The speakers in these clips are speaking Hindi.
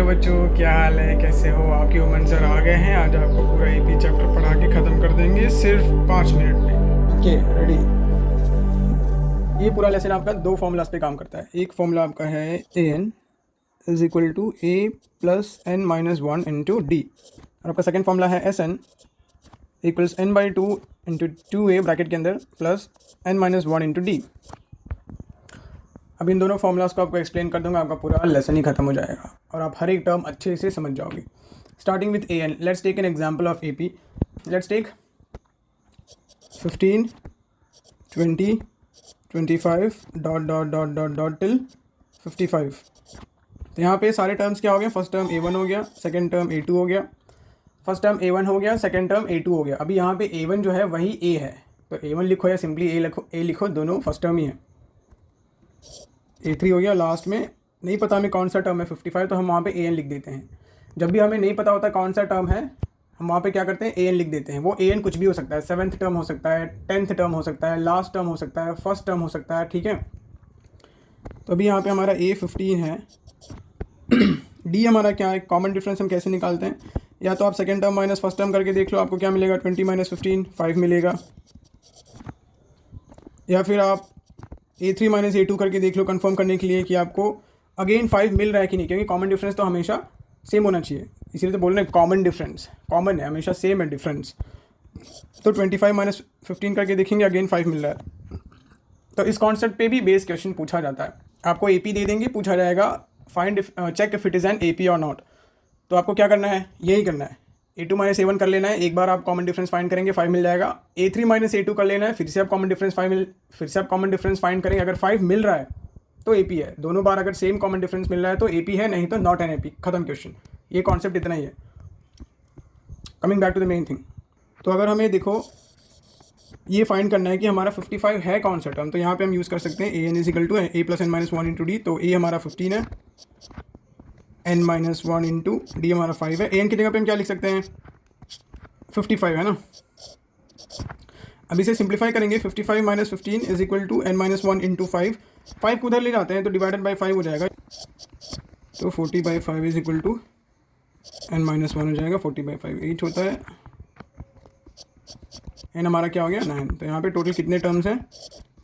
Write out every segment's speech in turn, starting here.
हेलो बच्चों, क्या हाल है, कैसे हो? आपके उमन सर आ गए हैं। आज आपको पूरा एपी चैप्टर पढ़ा के ख़त्म कर देंगे सिर्फ 5 मिनट में। Okay, ready? ये पूरा लेसन आपका दो फॉर्मूलाज पे काम करता है। एक फॉर्मूला आपका है A N is equal to A plus N minus one into D, और आपका सेकेंड फॉर्मूला है S N equals N by two into two A bracket के अंदर plus N minus one into D. अब इन दोनों फॉर्मूलाज को आपको एक्सप्लेन कर दूंगा, आपका पूरा लेसन ही खत्म हो जाएगा और आप हर एक टर्म अच्छे से समझ जाओगे। Starting with a n, let's take an example of A P. Let's take 15, 20, 25 dot dot dot dot dot till 55। तो यहाँ पे सारे टर्म्स क्या हो गए? फर्स्ट टर्म A1 हो गया, सेकेंड टर्म A2 हो गया, फर्स्ट टर्म A1 हो गया, सेकेंड टर्म A2 हो गया। अभी यहाँ पे A1 जो है वही A है, तो A1 लिखो या सिंपली A लिखो, दोनों फर्स्ट टर्म ही है। A3 हो गया, लास्ट में नहीं पता हमें कौन सा टर्म है 55, तो हम वहाँ पे AN लिख देते हैं। जब भी हमें नहीं पता होता कौन सा टर्म है, हम वहाँ पे क्या करते हैं? AN लिख देते हैं। वो AN कुछ भी हो सकता है, 7th टर्म हो सकता है, 10th टर्म हो सकता है, लास्ट टर्म हो सकता है, फर्स्ट टर्म हो सकता है, ठीक है। तो अभी यहाँ पे हमारा A15 है। D हमारा क्या है? कॉमन डिफरेंस हम कैसे निकालते हैं? या तो आप second term minus first term करके देख लो, आपको क्या मिलेगा? 20 माइनस 15 5 मिलेगा। या फिर आप A3 माइनस A2 करके देख लो, कंफर्म करने के लिए कि आपको अगेन 5 मिल रहा है कि नहीं, क्योंकि कॉमन डिफरेंस तो हमेशा सेम होना चाहिए, इसीलिए तो बोल रहे हैं कॉमन डिफरेंस। कॉमन है, हमेशा सेम है डिफरेंस। तो 25 माइनस 15 करके देखेंगे, अगेन 5 मिल रहा है। तो इस कॉन्सेप्ट पे भी बेस क्वेश्चन पूछा जाता है। आपको AP दे देंगे, पूछा जाएगा find check if it is an AP और नॉट। तो आपको क्या करना है? यही करना है, A2 माइनस A1 कर लेना है, एक बार आप कॉमन डिफरेंस फाइंड करेंगे 5 मिल जाएगा। A3 माइनस A2 कर लेना है, फिर से आप कॉमन डिफरेंस फाइंड करेंगे, अगर 5 मिल रहा है तो AP है। दोनों बार अगर सेम कॉमन डिफरेंस मिल रहा है तो AP है, नहीं तो नॉट एन AP। खत्म क्वेश्चन। ये कॉन्सेप्ट इतना ही है। Coming back to the main thing, तो अगर हमें देखो ये फाइंड करना है कि हमारा 55 है कौन सा टर्म, तो यहाँ पे हम यूज़ कर सकते हैं AN is equal to A plus N minus one into d. तो A हमारा 15 है, n minus one into d हमारा 5 है। AN की जगह पे हम क्या लिख सकते हैं? 55 है ना। अब इसे सिंप्लीफाई करेंगे, 55 minus 15 is equal to n minus one into 5। 5 को उधर ले जाते हैं तो डिवाइडेड बाई 5 हो जाएगा, तो 40/5 is equal to n minus one हो जाएगा। 40/5 8 होता है, n हमारा क्या हो गया? 9। तो यहाँ पे टोटल कितने टर्म्स हैं?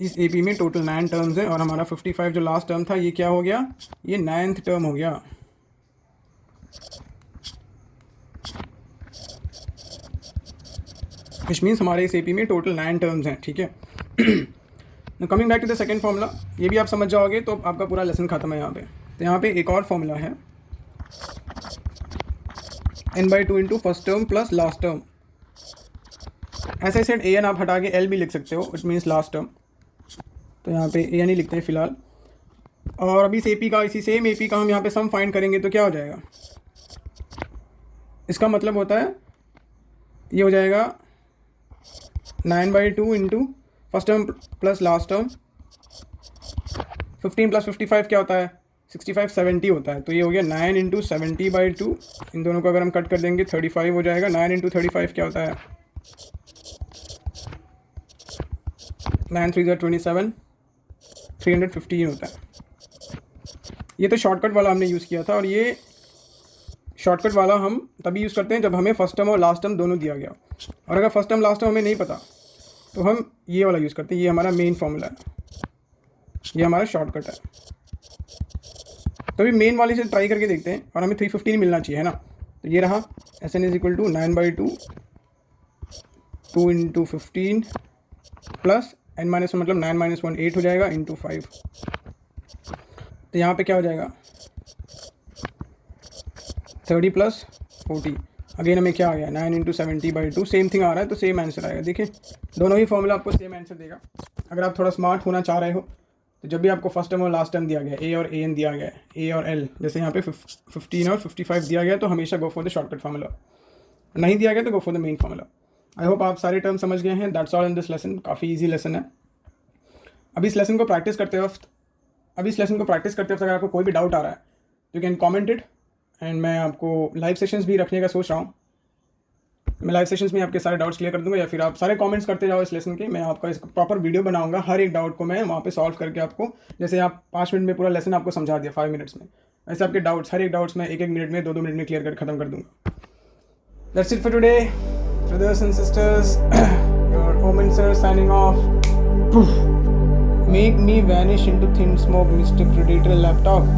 इस AP में टोटल 9 टर्म्स हैं, और हमारा 55 जो लास्ट टर्म था ये क्या हो गया? ये 9th टर्म हो गया। विच मीन्स हमारे इस AP में टोटल 9 टर्म्स हैं, ठीक है। Coming back to the second formula, ये भी आप समझ जाओगे तो आपका पूरा लेसन खत्म है यहाँ पे। तो यहाँ पे एक और फॉर्मूला है, n/2 into first term plus last term. ऐसे सेट AN आप हटा के L भी लिख सकते हो, इट मीन्स लास्ट टर्म। तो यहाँ पे AN ही लिखते हैं फिलहाल। और अभी इस AP का, इसी सेम AP का हम यहाँ पे सम फाइंड करेंगे तो क्या हो जाएगा? इसका मतलब होता है ये हो जाएगा 9/2 into first term plus last term. 15 plus 55 क्या होता है? 65 70 होता है। तो ये हो गया 9 इंटू 70/2। इन दोनों को अगर हम कट कर देंगे 35 हो जाएगा। 9 इंटू 35 क्या होता है? 9 3 27, 315 होता है। ये तो शॉर्टकट वाला हमने यूज़ किया था, और ये शॉर्टकट वाला हम तभी यूज़ करते हैं जब हमें फर्स्ट टर्म और लास्ट टर्म दोनों दिया गया। और अगर फर्स्ट टर्म लास्ट टर्म हमें नहीं पता तो हम ये वाला यूज़ करते हैं। ये हमारा मेन फॉर्मूला है, ये हमारा शॉर्टकट है। तो अभी मेन वाले से ट्राई करके देखते हैं, और हमें 315 मिलना चाहिए, है ना। तो ये रहा SN is equal to 9/2 2 into 15 plus n minus one, मतलब 9 माइनस 1 8 हो जाएगा, इंटू 5। तो यहाँ पे क्या हो जाएगा? 30 प्लस 40। अगेन हमें क्या आ गया? 9 इंटू 70/2। सेम थिंग आ रहा है, तो सेम आंसर आएगा। देखिए दोनों ही फॉर्मूला आपको सेम आंसर देगा। अगर आप थोड़ा स्मार्ट होना चाह रहे हो तो जब भी आपको फर्स्ट टर्म और लास्ट टर्म दिया गया, A और AN दिया गया है, A और L, जैसे यहाँ पे 15 और 55 दिया गया, तो हमेशा go for the shortcut formula. नहीं दिया गया तो go for the main formula. I hope आप सारे टर्म समझ गए हैं। That's all in this lesson. काफ़ी ईजी लेसन है। अभी इस लेसन को प्रैक्टिस करते वक्त अगर आपको कोई भी डाउट आ रहा है, you can comment it, and मैं आपको लाइव सेशंस भी रखने का सोच रहा हूँ। मैं लाइव सेशंस में आपके सारे डाउट्स क्लियर कर दूंगा, या फिर आप सारे कमेंट्स करते जाओ इस लेसन के। मैं आपका इस प्रॉपर वीडियो बनाऊंगा, हर एक डाउट को मैं वहाँ पे सॉल्व करके आपको, जैसे आप 5 मिनट में पूरा लेसन आपको समझा दिया 5 मिनट्स में, ऐसे आपके डाउट्स, हर एक डाउट्स मैं 1-1 मिनट में 2-2 मिनट में क्लियर कर ख़त्म कर दूंगा. That's it for today, brothers and sisters. Your Omen sir signing off. Poof. Make me vanish into thin smoke, Mr. Predator laptop.